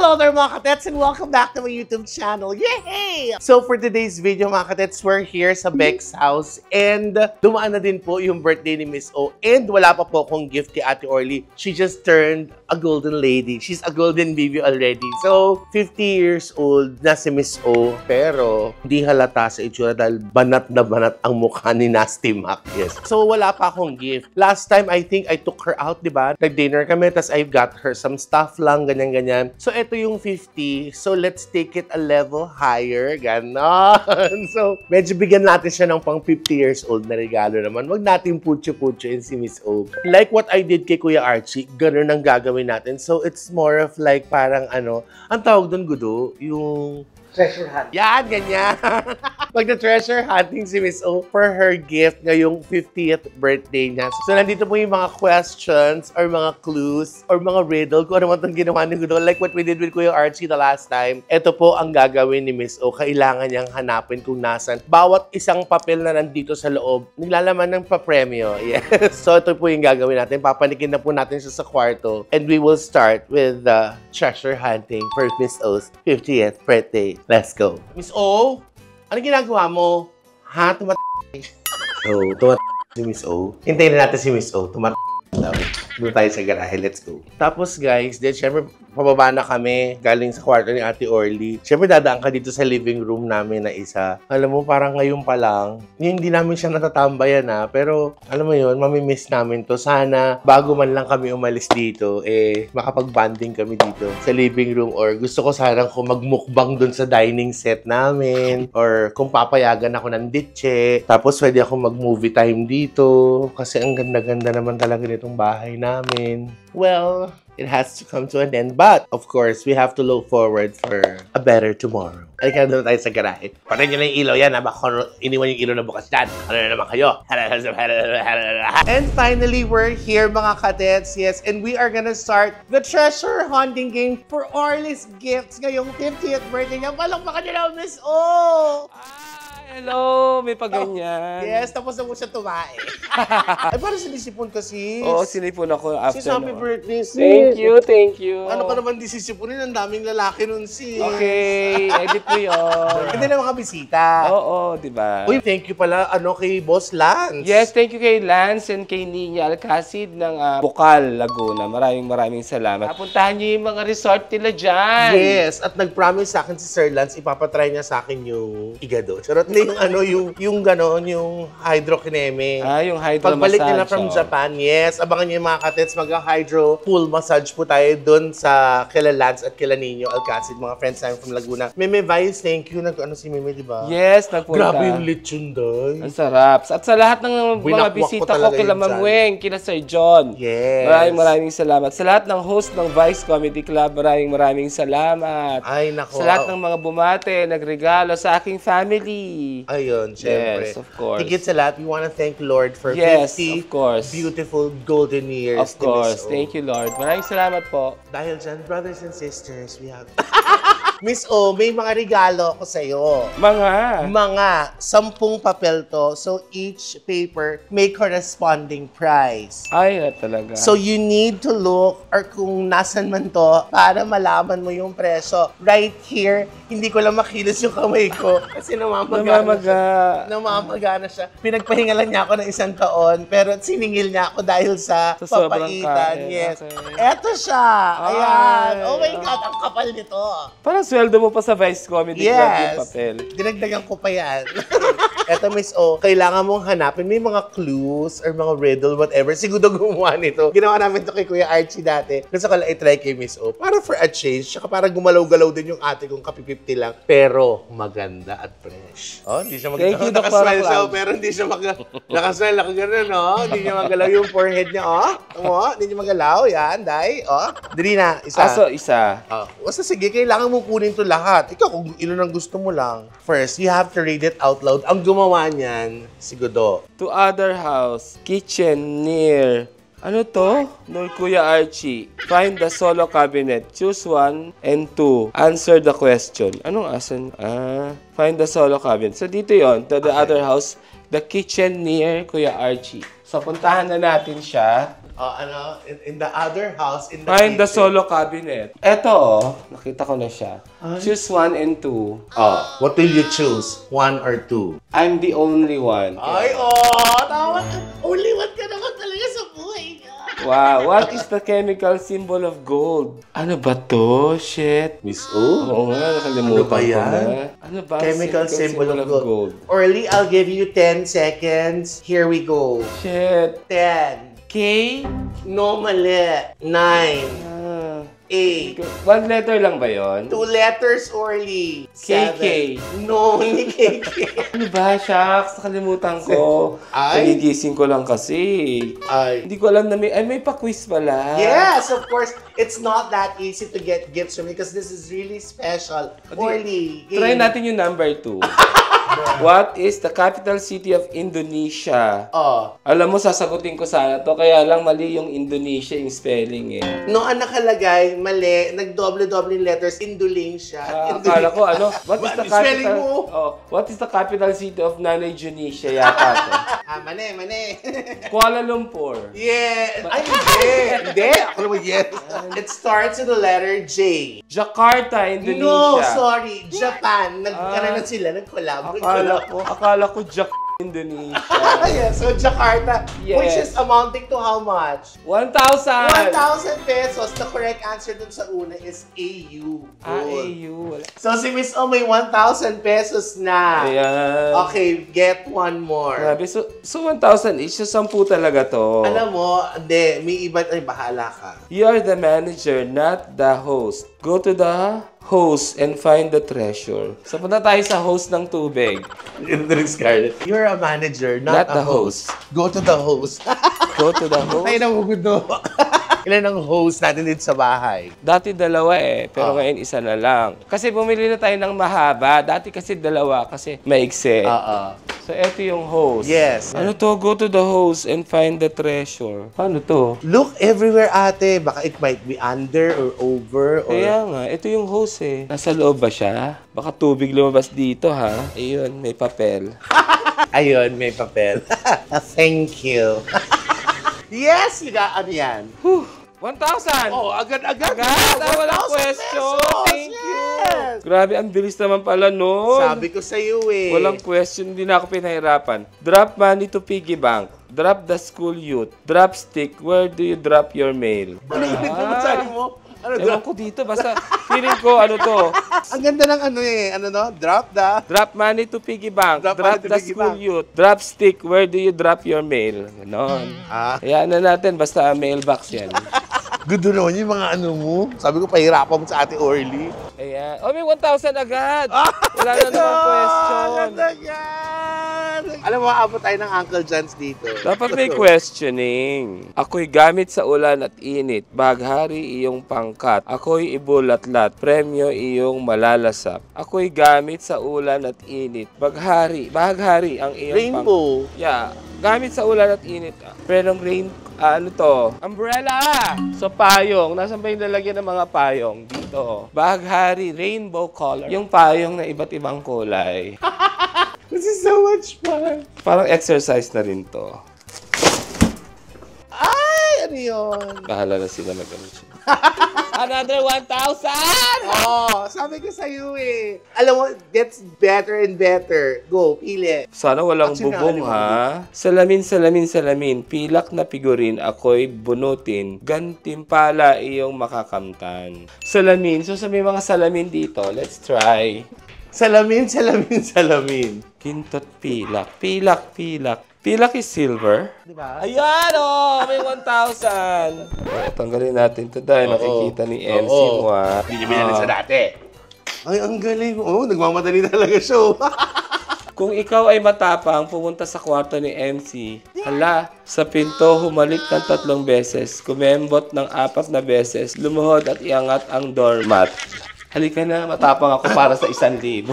Hello there mga katets and welcome back to my YouTube channel. Yay! So for today's video mga katets, we're here sa Beck's house and dumaan na din po yung birthday ni Miss O and wala pa po akong gift kay Ate Orly. She just turned a golden lady. She's a golden baby already. So 50 years old na si Miss O pero hindi halata sa itsura dahil banat na banat ang mukha ni Nasty Mac. Yes. So wala pa akong gift. Last time I think I took her out, diba? Nag-dinner kami tas I got her some stuff lang, ganyan-ganyan. So, ito yung 50. So, let's take it a level higher. Ganon. So, medyo bigyan natin siya ng pang 50 years old na regalo naman. Huwag natin putyo-putyoin si Miss O. Like what I did kay Kuya Archie, ganon ang gagawin natin. So, it's more of like parang ano, ang tawag doon, Gudo, yung treasure hunt. Yan, ganyan. Mag-treasure hunting si Miss O for her gift ngayong 50th birthday niya. So, nandito po yung mga questions or mga clues or mga riddle kung ano man itong ginawa ni Gudo. Like what we did with Kuya Archie the last time. Ito po ang gagawin ni Miss O. Kailangan niyang hanapin kung nasan. Bawat isang papel na nandito sa loob, naglalaman ng papremyo. Yes. So, ito po yung gagawin natin. Papanikin na po natin siya sa kwarto. And we will start with the treasure hunting for Miss O's 50th birthday. Let's go. Miss O, ano ginagawa mo? Ha? So, si Miss O. Hintayin na natin si Miss O. Doon tayo sa garahe. Let's go. Tapos guys, then syempre pababa na kami galing sa kwarto ni Ate Orly. Syempre dadaan ka dito sa living room namin na isa. Alam mo, parang ngayon pa lang, hindi namin siya natatambayan na. Pero alam mo yun, mamimiss namin to. Sana bago man lang kami umalis dito, makapag-bonding kami dito sa living room. Or gusto ko sana kung magmukbang dun sa dining set namin. Or kung papayagan ako ng ditche. Tapos pwede ako mag-movie time dito. Kasi ang ganda-ganda naman talaga nitong bahay namin. Well, it has to come to an end. But, of course, we have to look forward for a better tomorrow. Ay, kaya doon tayo sa garahe. Patay nyo na yung ilaw yan, ha? Baka iniwan yung ilaw na bukas dyan. Ano na naman kayo? And finally, we're here, mga kadets. Yes, and we are gonna start the treasure hunting game for Orly's gifts ngayong 50th birthday niya. Palakpakan nyo na, Miss O! Hello, may paganyan. Yes, tapos na mo siya tumae. Ay, parang sinisipon ka, sis. Oo, sinipon ako after. Sis, happy birthday, sis. Thank you. Ano ka naman disisipunin? Ang daming lalaki nun, sis. Okay, edit mo yun. Hindi na mga bisita. Oo, diba? Uy, thank you pala kay Boss Lance. Yes, thank you kay Lance and kay Nina Alcacid ng Bukal, Laguna. Maraming salamat. Puntahan niyo yung mga resort nila dyan. Yes, at nag-promise sa akin si Sir Lance, ipapatry niya sa akin yung igado. Charot na yung hydrokineme. Yung hydro Pagbalik massage. nila from Japan, yes. Abangan niyo yung mga katets, mag-hydro pool massage po tayo doon sa kila Lance at kila Nino Alcacid, mga friends namin from Laguna. Meme Vice, thank you. Si Meme, di ba? Yes, nagpunta. Grabe yung lechon, day. Ang sarap. At sa lahat ng mga bisita ko, kila Ma'am Weng, kila Sir John. Yes. Maraming salamat. Sa lahat ng host ng Vice Comedy Club, maraming salamat. Ay, nako. Sa lahat ng mga bumate, nagregalo sa aking family. Ayun, syempre. Yes, of course. Higit sa lahat, we want to thank Lord for 50 of course. beautiful golden years. Of course. Thank you, Lord. Maraming salamat po. Dahil dyan, brothers and sisters, we have... Miss O, may mga regalo ako sa'yo. Mga 10 papel to. So, each paper may corresponding price. Ay, talaga. So, you need to look or kung nasan man to para malaman mo yung presyo. Right here, hindi ko lang makilos yung kamay ko kasi namamaga na siya. Pinagpahingalan niya ako ng 1 taon pero siningil niya ako dahil sa papaitan. Yes. Okay. Eto siya. Ayan. Oh my God, ang kapal nito. Parang sweldo mo pa sa Vice Comedy Club yung papel. Dinagdagan ko pa yan. Eto, Miss O, kailangan mong hanapin. May mga clues or mga riddle, whatever. Siguro gumawa nito. Ginawa namin to kay Kuya Archie dati. Gusto ko lang i-try kay Miss O. Para for a change. Tsaka para gumalaw-galaw din yung ate kong kapi-50 lang. Pero maganda at fresh. Oh, hindi siya nakasmile siya. Pero hindi siya nakasmile ako gano'n, no? Hindi niya magalaw yung forehead niya, oh. Hindi niya magalaw. Yan, day. Oh. Dili na. Isa. Isa. Oh. Basta sige, kailangan mo kunin to lahat. Ikaw, kung ilan ang gusto mo lang. First, you have to read it out loud. Ang gumawa niyan, si Gudo. To other house, kitchen near. Ano to? No, Kuya Archie. Find the solo cabinet. Choose 1 and 2. Answer the question. Anong asan? Find the solo cabinet. So, dito yon. To the other house, the kitchen near Kuya Archie. So, puntahan na natin siya. in the other house, in the Find the kitchen. solo cabinet. Eto, nakita ko na siya. Choose 1 and 2. What will you choose? 1 or 2? I'm the only one. Ay, tama ka. Only one ka naman talaga sa buhay ka. Wow, what is the chemical symbol of gold? Ano ba to? Shit. Miss O? Oo nga, nakalimutan Ano ba ko yan? na. Ano ba? Chemical symbol of gold. Orly, I'll give you 10 seconds. Here we go. Shit. 10. K? No, mali. 9. 8. 1 letter lang ba yon? 2 letters, Orly. KK. 7. No, hindi KK. Ano ba? Shucks, nakalimutan ko. Ay? Pagigising ko lang kasi. Ay. Hindi ko alam na may pa-quiz pala. Yes, of course. It's not that easy to get gifts from me because this is really special. Orly. Try natin yung number 2. What is the capital city of Indonesia? Alam mo, sasagutin ko sana to, kaya lang mali yung Indonesia yung spelling eh. No, ang nakalagay, mali. Nag-doble-doble letters. Indonesia. Akala ko, what is the Spelling capital? mo? What is the capital city of Nanay Junisha yata to? Mane. Kuala Lumpur. Yeah. Ay, hindi. Ako naman, yes. It starts with the letter J. Jakarta, Indonesia. No, sorry. Japan. Nagkaroon na sila. Nag-collab. Akala ko Indonesia. Yeah, so Jakarta, Yes. which is amounting to how much? 1,000! 1,000 pesos. The correct answer dun sa una is AU. AU. So si Miss O may 1,000 pesos na. Ayan. Okay, get one more. Grabe. So 1,000 each. So 10 talaga to. Alam mo, hindi. May iba. Ay, bahala ka. You are the manager, not the host. Go to the host and find the treasure. So punta tayo sa host ng tubig. Scarlett. You're a manager, not the a host. Go to the host. Go to the host. Tayo na mugudo. Ilan ang host natin dito sa bahay? Dati 2 pero ngayon 1 na lang. Kasi bumili na tayo ng mahaba. Dati kasi 2 kasi maigsi. So eto yung host. Yes. Ano to? Go to the host and find the treasure. Paano to? Look everywhere, ate. Baka it might be under or over or... Kaya nga, ito yung host eh. Nasa loob ba siya? Baka tubig lumabas dito ha. Ayun, may papel. Ayun, may papel. Thank you. Yes, you got ano yan? 1,000! Oh, agad-agad. Walang 1,000 question. pesos. Thank you. Yes. Grabe, ang bilis naman pala nun. Sabi ko sa'yo eh. Walang question, hindi na ako pinahirapan. Drop money to piggy bank. Drop the school youth. Drop stick. Where do you drop your mail? Ano yung nagmamasari mo? Ano Ewan ko dito, basta feeling ko ano to. Ang ganda ng ano eh. Ano no? Drop the... Drop money to piggy bank. Drop Drop money to the piggy school bank. youth. Drop stick. Where do you drop your mail? Ganon. Hayaan na natin, basta mailbox yan. Good naman yung mga ano mo. Sabi ko, pahirapan mo sa ate Orly. Ayan. Oh, may 1,000 agad. Wala na naman question. Ganda yan! Alam mo, abot tayo ng Uncle John's dito. Dapat may questioning. Ako'y gamit sa ulan at init. Baghari iyong pangkat. Ako'y ibulatlat. Premyo iyong malalasap. Ako'y gamit sa ulan at init. Baghari ang iyong Rainbow. Yeah. Gamit sa ulan at init. Pero ano to? Umbrella! So, payong. Nasaan ba yung lalagyan ng mga payong? Dito. Baghari, rainbow color. Yung payong na iba't ibang kulay. This is so much fun. Parang exercise na rin to. Ay! Ano yun? Bahala na sila mag-ano siya. Another 1,000! Oh, sabi ko sa'yo eh. Alam mo, gets better and better. Go, pili. Sana walang Actually, bubong ha. Salamin. Pilak na figurin, ako'y bunutin. Gantimpala iyong makakamtan. Salamin. So sa may mga salamin dito, let's try. Salamin. Kintot pilak. Pilak is silver. Diba? Ayan may 1,000. Tanggalin natin ito dahil nakikita ni MC mo ha. Hindi niya binalik sa dati. Ay, ang galing. Nagmamadali talaga siya. Kung ikaw ay matapang, pumunta sa kwarto ni MC. Hala, sa pinto humalik ng 3 beses, kumembot ng 4 na beses, lumuhod at iangat ang doormat. Halika na, matapang ako para sa 1,000.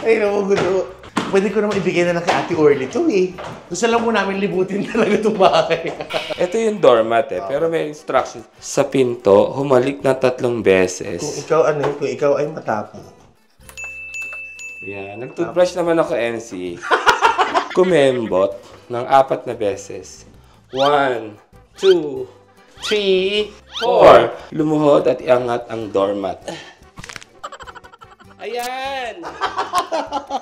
Ay, namugudo. Pwede ko naman ibigay na lang kay Ate Orly ito eh. Gusto lang po namin libutin talaga itong bahay. Ito yung doormat pero may instructions. Sa pinto, humalik ng 3 beses. Kung ikaw ay matapang. Yan, nag-toothbrush naman ako, MC. Kumembot ng 4 na beses. 1, 2, 3, 4. Lumuhod at iangat ang doormat. Ayan!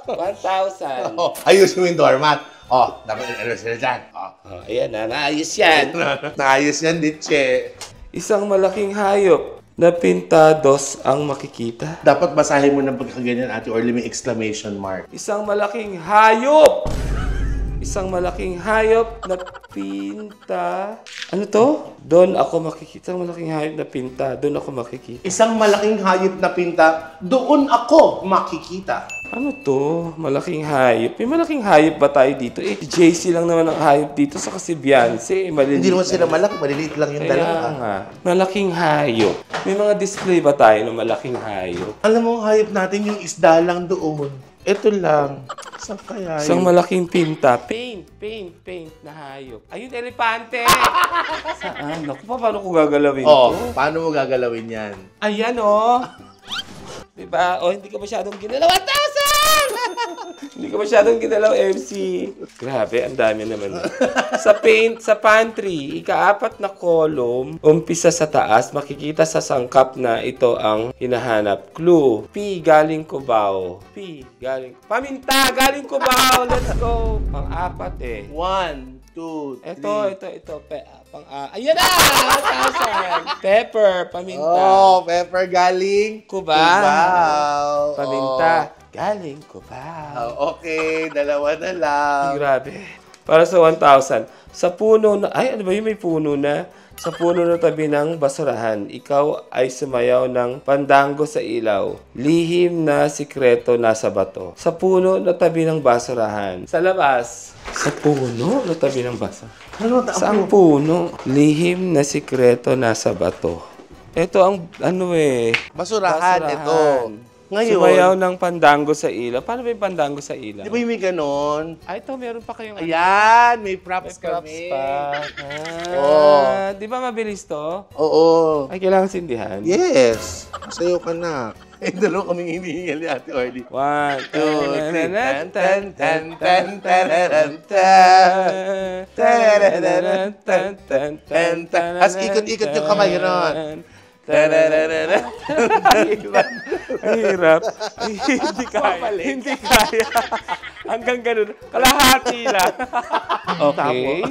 1,000. Oh, ayusin mo yung doormat. Oh, dapat ano sila dyan. Oh. Oh, ayan na, naayos yan. Naayos yan, Ditche. Isang malaking hayop na pintados ang makikita. Dapat basahin mo ng pagkaganyan, Ate Orly, may exclamation mark. Isang malaking hayop! Isang malaking hayop na pinta... Ano to? Doon ako makikita. Isang malaking hayop na pinta. Doon ako makikita. Isang malaking hayop na pinta, doon ako makikita. Ano to? Malaking hayop. May malaking hayop ba tayo dito? Eh, JC lang naman ang hayop dito sa kasi Beyonce. Maliliit Hindi naman sila lang. malaki, maliliit lang yung Kaya dalawa. nga. Malaking hayop. May mga display ba tayo ng malaking hayop? Alam mo, ang hayop natin yung isda lang doon. Ito lang. Saan kaya Isang yun? malaking pinta. Paint na hayop. Ayun, elepante! Saan? Naku, paano ko gagalawin Oh, to? paano mo gagalawin yan? Ayan, oh! Diba? Oh, hindi ka masyadong ginalaw. 1,000! Hindi ka masyadong ginalaw, MC. Grabe, ang dami naman. Sa pantry, ika-4 na column, umpisa sa taas, makikita sa sangkap na ito ang hinahanap. Clue. P, galing Cubao. P, galing... Paminta, galing Cubao. Let's go. Pang-4 eh. 1, 2, 3. Ito. Ayan na! 1,000! Pepper, paminta. Oh, pepper galing Cubao. Cubao. Paminta, galing Cubao. Oh, okay, dalawa na lang. Grabe. Para sa 1,000. Sa puno na... Ay, ano ba yun? May puno na. Sa puno na tabi ng basurahan, ikaw ay sumayaw ng pandango sa ilaw. Lihim na sikreto nasa bato. Sa puno na tabi ng basurahan. Sa labas. Sa puno na tabi ng basurahan. Ano, Saan puno? Lihim na sikreto nasa bato. Ito ang ano eh. Basurahan, ito. Ngayon, Sumayaw ng pandango sa ilaw. Paano ba yung pandango sa ilaw? di ba yung may ganon? Ay, ito, meron pa kayong... Ayan, may props, Props kami. pa. Oh. Di ba mabilis to? Oo. Ay, kailangan sindihan? Yes. Masayo ka na. Eh, dalawa kaming hinihingal ni Ate Orly. 1, 2, As ikot-ikot yung kamay, gano'n. Ang hirap. Hindi kaya. Hindi kaya. Hanggang ganun. Kalahati lang. Okay.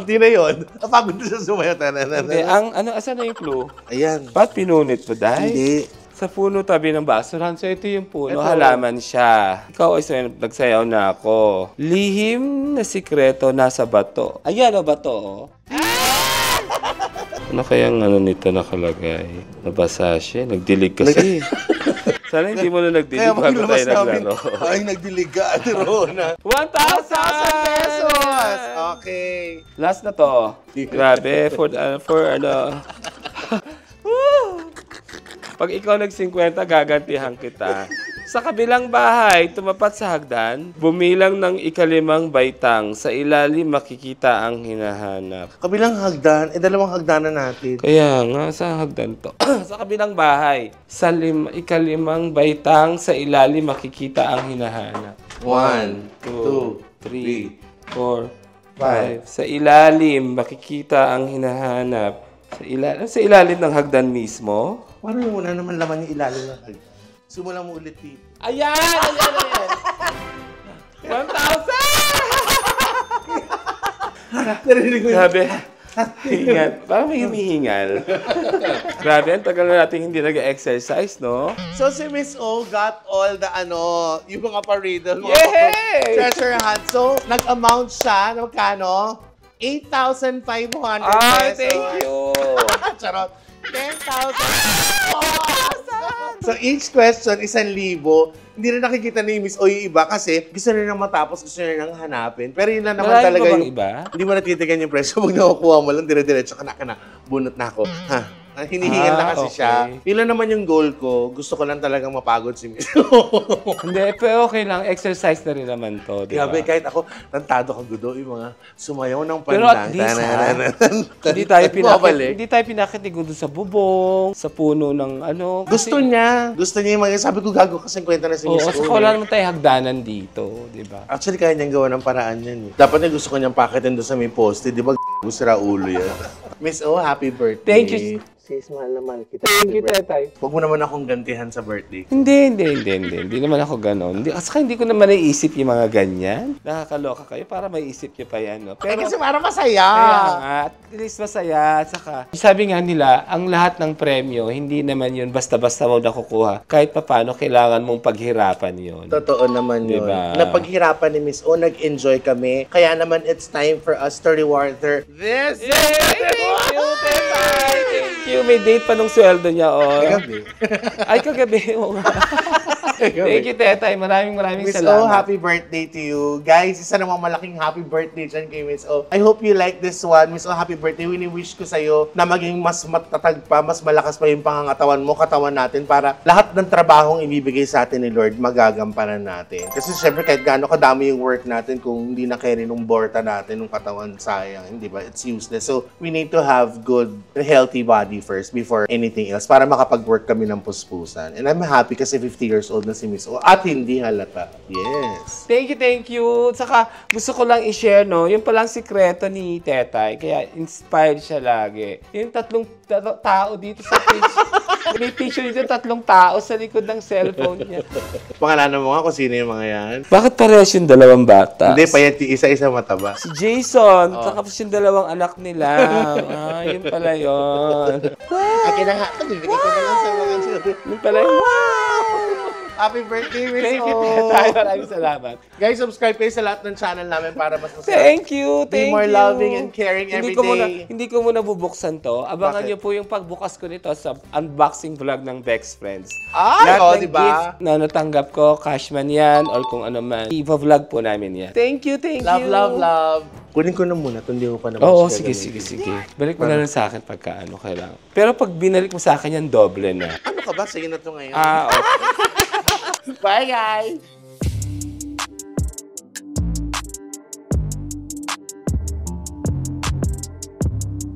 Hindi na yun. Napagod na siya sumayo. Hindi, asan na yung clue? Ayan. Ba't pinunit mo, Day? Hindi. Sa puno tabi ng basurahan. So, ito yung puno. Ito. Halaman siya. Ikaw ay nagsayaw na ako. Lihim na sikreto nasa bato. Ayan o, bato o. Ano kayang nito nakalagay? Nabasa siya. Nagdilig kasi. Sana hindi mo na nagdilig Kaya bago tayo naglaro. ay nagdilig ka, Ate Rona. 1,000 pesos! Okay. Last na to. Grabe. For Pag ikaw nag-50, gagantihan kita. Sa kabilang bahay, tumapat sa hagdan, bumilang ng ika-5 baitang. Sa ilalim makikita ang hinahanap. Kabilang hagdan, dalawang hagdanan natin. Kaya nga, sa hagdan to. Sa kabilang bahay, sa ika-5 baitang, sa ilalim makikita ang hinahanap. 1, 2, 3, 4, 5. Sa ilalim makikita ang hinahanap. Sa ilalim ng hagdan mismo. Parang wala naman laman yung ilalim ng hagdan. Simulan mo ulit dito. Ayan! 1,000! Narinig ko yun. Grabe. Hingal. Parang may humihingal. Grabe, ang tagal na natin hindi nag-exercise, no? So si Miss O got all the yung mga pa-riddle. Yay! Treasure hunt. So nag-amount siya, na magkano? 8,500 pesos. Ay, thank you! Charot. 10,000. So each question, 1,000. Hindi na nakikita ni Miss O yung iba kasi gusto na nang matapos, gusto na nang hanapin. Pero yun lang naman Marami talaga pa bang yung... iba? Hindi mo natitigan yung presyo. Pag nakukuha mo lang, dire-diretso ka na. Bunot na ako. Ha? Hinihingal na kasi okay. siya. Yun lang naman yung goal ko. Gusto ko lang talagang mapagod si Miss. Hindi, pero okay lang. Exercise na rin naman to, di ba? Grabe, kahit ako, tantado ka gudo, yung mga sumayaw ng Pero at least, hindi tayo pinakit ni Gundo sa bubong, sa puno ng ano. Gusto niya yung mga, sabi ko gago kasi kwenta na si Oo, Miss saka O. wala naman tayo hagdanan dito, di ba? Actually, kaya niyang gawa ng paraan yan. Dapat niya gusto ko niyang pakitin doon sa may poste. Di ba, gusto ra ulo yan. Miss O, happy birthday. Thank you. Sis, mahal na mahal kita. Thank you, Tetay. Huwag mo naman akong gantihan sa birthday. Hindi naman ako ganon. Saka hindi ko naman naiisip yung mga ganyan. Nakakaloka kayo para maiisip nyo pa yan, no? Pero, kasi parang masaya. Kaya nga, at least masaya. Saka, sabi nga nila, ang lahat ng premyo, hindi naman yun basta-basta mo nakukuha. Kahit paano, kailangan mong paghirapan yun. Totoo naman yun. Diba? Napaghirapan ni Miss O, nag-enjoy kami. Kaya naman, it's time for us to reward her. This! Yay! Thank you, Tetay! Thank you. May date pa nung sweldo niya, oh. Kagabi. Ay, kagabi. Oo nga. Thank you, Tetay. Maraming Miss O, salamat. happy birthday to you. Guys, isa namang malaking happy birthday dyan kay Miss O. I hope you like this one. Miss O, happy birthday. Wini-wish ko sa'yo na maging mas matatag pa, mas malakas pa yung pangangatawan mo, katawan natin, para lahat ng trabahong ibibigay sa atin ni Lord, magagampanan natin. Kasi syempre, kahit gaano kadami yung work natin, kung hindi na carry nung borta natin, nung katawan, sayang, hindi ba? It's useless. So, we need to have good, healthy body first before anything else para makapag-work kami ng puspusan. And I'm happy kasi 50 years old na si Miss O at hindi halata. Yes. Thank you. Saka, gusto ko lang i-share, no, yung palang sikreto ni Tetay. Kaya, inspired siya lagi. Yung tatlong tao dito sa page. May picture dito, 3 tao sa likod ng cellphone niya. Pangalanan mo nga kung sino yung mga yan. Bakit parehas yung dalawang bata? Hindi, payat yung isa-isa mataba. Si Jason, tapos yung dalawang anak nila. Yun pala yun. Akin na nga. Bibigay ko na lang sa mga Yun pala yun. Happy birthday, Miss Thank you, O. Tetay. Maraming salamat. Guys, subscribe kayo sa lahat ng channel namin para mas masaya. Thank you. Be more loving and caring every day. Hindi ko muna bubuksan to. Abangan Bakit? niyo po yung pagbukas ko nito sa unboxing vlog ng Bex Friends. Ay, Lahat ng diba? gift na natanggap ko, cash man yan, or kung ano man, i-vlog po namin yan. Thank you. Love. Kunin ko na muna. Hindi ko pa naman. Oo, siya sige. gamitin. Balik mo na lang sa akin pagka ano kailangan. Pero pag binalik mo sa akin yan, doble na. Ano ka ba? Sige na to ngayon. Okay. Bye, guys!